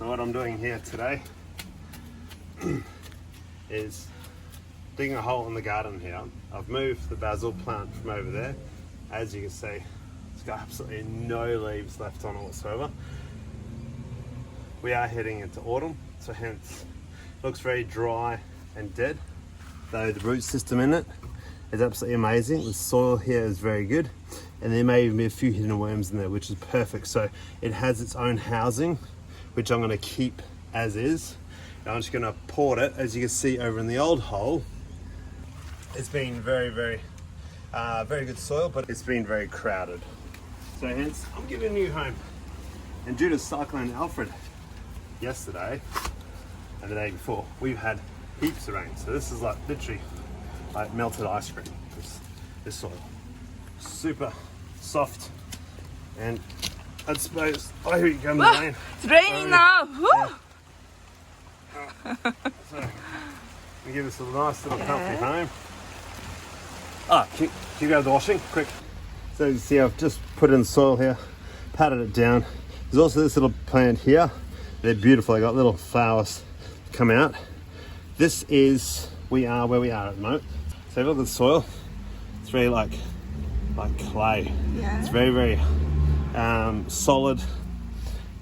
So what I'm doing here today is digging a hole in the garden here. I've moved the basil plant from over there. As you can see, it's got absolutely no leaves left on it whatsoever. We are heading into autumn, so hence it looks very dry and dead. Though the root system in it is absolutely amazing. The soil here is very good, and there may even be a few hidden worms in there, which is perfect. So it has its own housing, which I'm going to keep as is. Now I'm just going to port it. As you can see over in the old hole, it's been very good soil, but it's been very crowded. So hence I'm giving a new home. And due to Cyclone Alfred yesterday and the day before, we've had heaps of rain. So this is like literally like melted ice cream, this soil. Super soft, and I suppose, oh, here you come, the rain. It's raining now. Yeah. So we give us a nice little comfy home. Can you grab the washing quick? So you see I've just put in the soil here, patted it down. There's also this little plant here. They're beautiful. They got little flowers come out. This is, we are where we are at the moment. So if you look at the soil, it's very like clay. Yeah. It's very solid.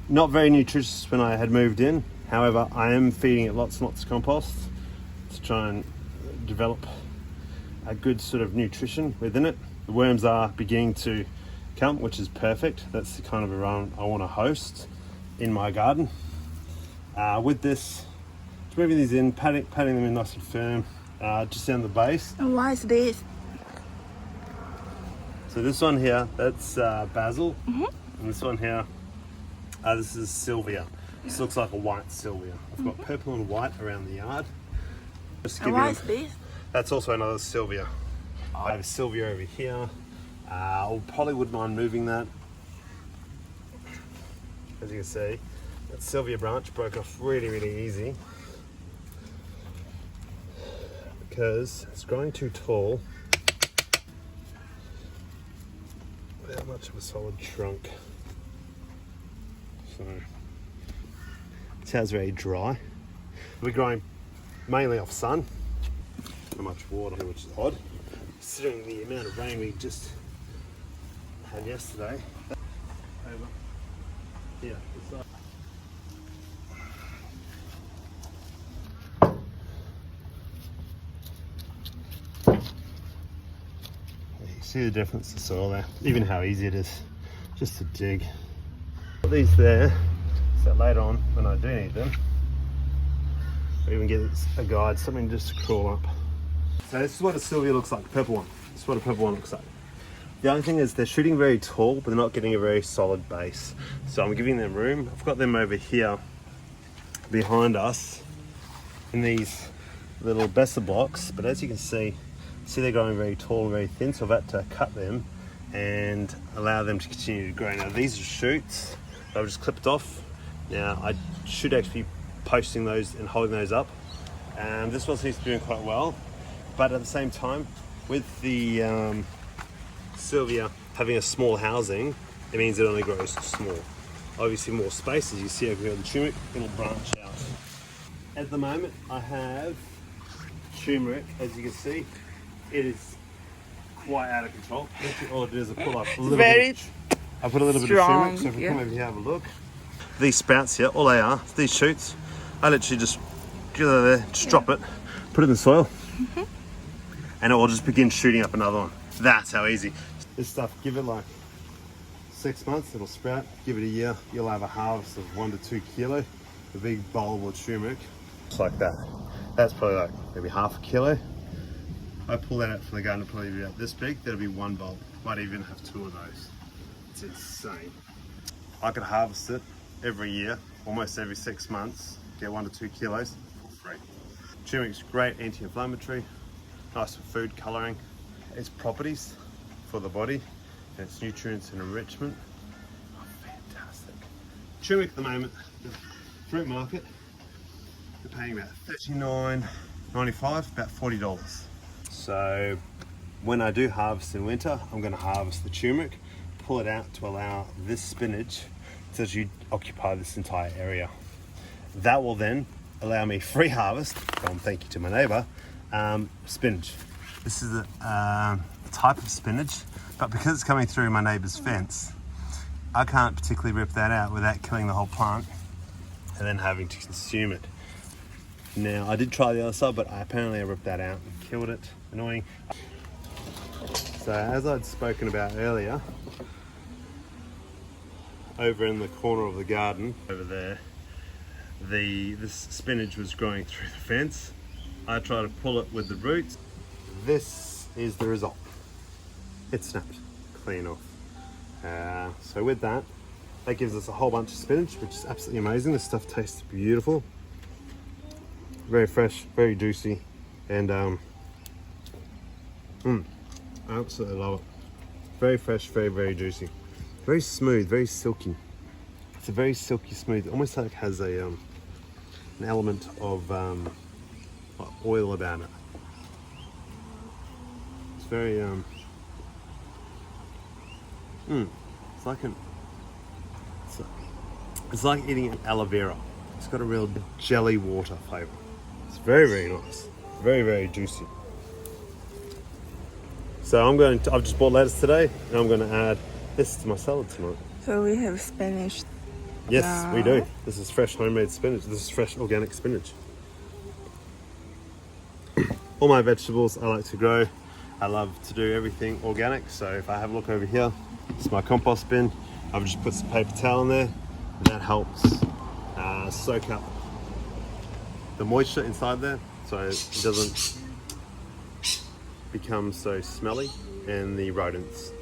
Not very nutritious when I had moved in. However, I am feeding it lots and lots of compost to try and develop a good sort of nutrition within it. The worms are beginning to come, which is perfect. That's the kind of environment I want to host in my garden. With this, just moving these in, patting them in nice and firm, just down the base. And why is this? So this one here, that's basil, and this one here, this is salvia. This looks like a white salvia. I've got purple and white around the yard. Just to And give why you is this? That's also another salvia. I have a salvia over here. I probably wouldn't mind moving that. As you can see, that salvia branch broke off really easy because it's growing too tall without much of a solid trunk. So it sounds very dry. We're growing mainly off sun. Not much water, which is odd, considering the amount of rain we just had yesterday. Over here, this side. You see the difference in soil there, even how easy it is just to dig. Put these there so later on when I do need them, or even get a guide, something just to crawl up. So this is what a salvia looks like, the purple one. This is what a purple one looks like. The only thing is they're shooting very tall, but they're not getting a very solid base. So I'm giving them room. I've got them over here behind us in these little Besser blocks, but as you can see they're growing very tall and very thin, so I've had to cut them and allow them to continue to grow. Now these are shoots that I've just clipped off. Now I should actually be posting those and holding those up. This one seems to be doing quite well, but at the same time, with the salvia having a small housing, it means it only grows small. Obviously more space, as you see over here in the turmeric, it'll branch out. At the moment I have turmeric, as you can see, it is quite out of control. Literally all it is is I pull up a little bit. I put a little bit of turmeric, so if we come over here and have a look. These sprouts here, all they are, these shoots, I literally just get over there, just drop it, put it in the soil, and it will just begin shooting up another one. That's how easy. This stuff, give it like 6 months, it'll sprout. Give it a year, you'll have a harvest of 1 to 2 kilo. A big bowl of turmeric, just like that. That's probably like maybe half a kilo. I pull that out from the garden, it'll probably be about this big. That'll be 1 bowl. Might even have 2 of those. It's insane. I could harvest it every year, almost every 6 months, get 1 to 2 kilos for free. Turmeric's great anti-inflammatory, nice for food colouring. Its properties for the body and its nutrients and enrichment are fantastic. Turmeric at the moment, the fruit market, they're paying about $39.95, about $40. So when I do harvest in winter, I'm going to harvest the turmeric, pull it out to allow this spinach to actually occupy this entire area. That will then allow me free harvest from, thank you to my neighbour, spinach. This is a type of spinach, but because it's coming through my neighbour's fence, I can't particularly rip that out without killing the whole plant and then having to consume it. Now, I did try the other side, but apparently I ripped that out and killed it. Annoying. So as I'd spoken about earlier, over in the corner of the garden, over there, this spinach was growing through the fence. I tried to pull it with the roots. This is the result. It snapped clean off. So with that gives us a whole bunch of spinach, which is absolutely amazing. This stuff tastes beautiful. Very fresh, very juicy, and I absolutely love it. Very fresh, very, very juicy. Very smooth, very silky. It's a very silky smooth, almost like it has a an element of oil about it. It's very it's like eating aloe vera. It's got a real jelly water flavour. It's very, very nice. Very, very juicy. So I've just bought lettuce today, and I'm going to add this to my salad tonight. So we have spinach. Yes, we do. This is fresh homemade spinach. This is fresh organic spinach. All my vegetables I like to grow. I love to do everything organic. So if I have a look over here, it's my compost bin. I've just put some paper towel in there, and that helps soak up the moisture inside there, so it doesn't become so smelly, and the rodents,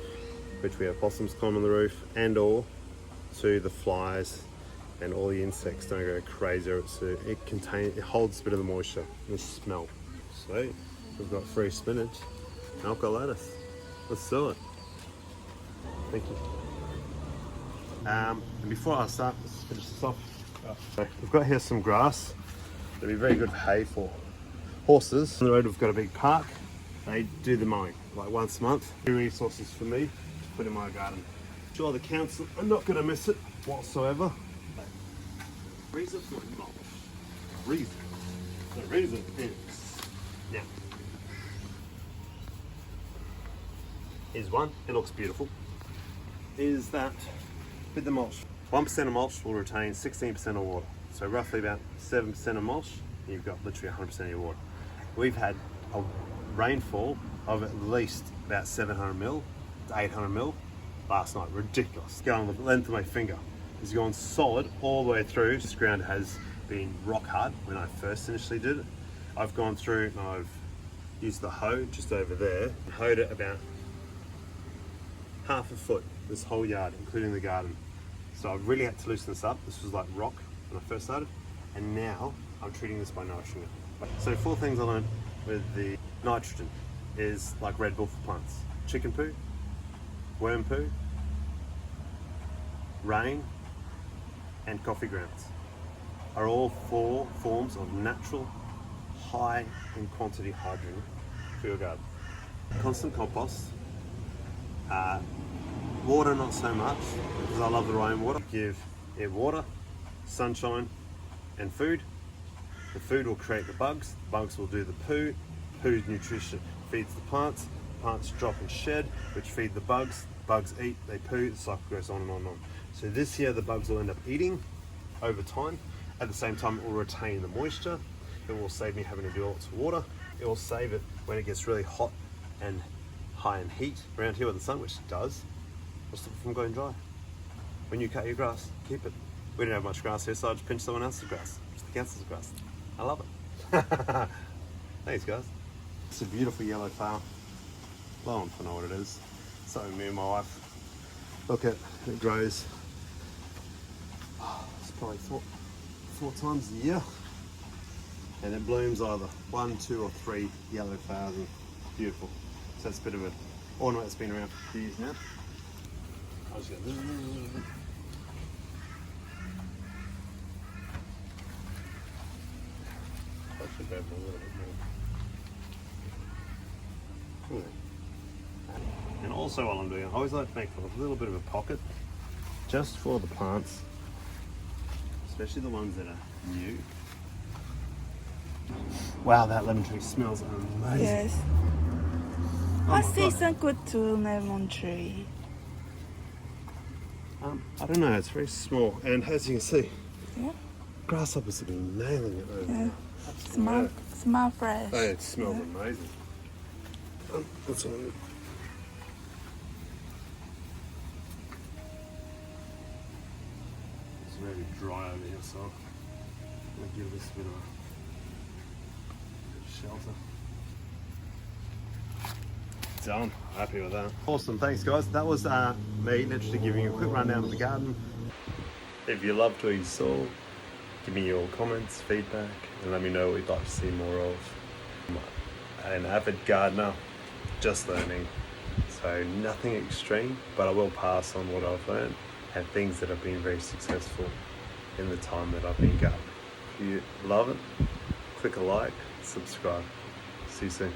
which we have possums climb on the roof, and or to the flies and all the insects don't go crazy. It holds a bit of the moisture and the smell. So we've got free spinach and I've got lettuce. Let's do it. Thank you. And before I start, let's finish this off. So we've got here some grass. It'll be very good for hay for horses. On the road we've got a big park. They do the mowing like once a month. New resources for me to put in my garden. Sure, the council are not going to miss it whatsoever. Reason for mulch. Reason. The reason is now. Is one, it looks beautiful. Is that with the mulch, 1% of mulch will retain 16% of water. So roughly about 7% of mulch, you've got literally 100% of your water. We've had a rainfall of at least about 700 mil to 800 mil last night. Ridiculous. Going the length of my finger. It's gone solid all the way through. This ground has been rock hard when I first initially did it. I've gone through and I've used the hoe just over there and hoed it about half a foot, this whole yard, including the garden. So I've really had to loosen this up. This was like rock when I first started, and now I'm treating this by nourishing it. So 4 things I learned with the nitrogen is like Red Bull for plants. Chicken poo, worm poo, rain, and coffee grounds are all 4 forms of natural, high in quantity hydrogen for your garden. Constant compost, water not so much, because I love the rainwater. Give it water, sunshine, and food. The food will create the bugs will do the poo. Poo's nutrition feeds the plants drop and shed, which feed the bugs eat, they poo, the cycle goes on and on and on. So this year the bugs will end up eating over time. At the same time, it will retain the moisture. It will save me having to do lots of water. It will save it when it gets really hot and high in heat around here with the sun, which it does. It'll stop it from going dry. When you cut your grass, keep it. We don't have much grass here, so I just pinch someone else's grass. Just the council's grass. I love it. Thanks, guys. It's a beautiful yellow flower. Low on for know what it is. So me and my wife look at it grows. It's probably four times a year, and it blooms either 1, 2, or 3 yellow flowers. And beautiful. So that's a bit of an ornament that's been around for a few years now. I'll just go. I should grab a little bit more. And also while I'm doing it, I always like to make a little bit of a pocket just for the plants. especially the ones that are new. Wow, that lemon tree smells amazing. Yes. Oh What my God. season good to lemon tree? I don't know, it's very small. And as you can see, Yeah. grasshoppers have been nailing it over Yeah. there. Absolutely. Smell fresh. Oh, it smells Yeah. amazing. That's all I need. It's really dry over here, so I'm going to give this a bit of shelter. Done. Happy with that. Awesome. Thanks, guys. That was me literally giving you a quick rundown of the garden. If you loved what you saw, give me your comments, feedback, and let me know what you'd like to see more of. I'm an avid gardener, just learning. So nothing extreme, but I will pass on what I've learned and things that have been very successful in the time that I've been gardening. If you love it, click a like, subscribe. See you soon.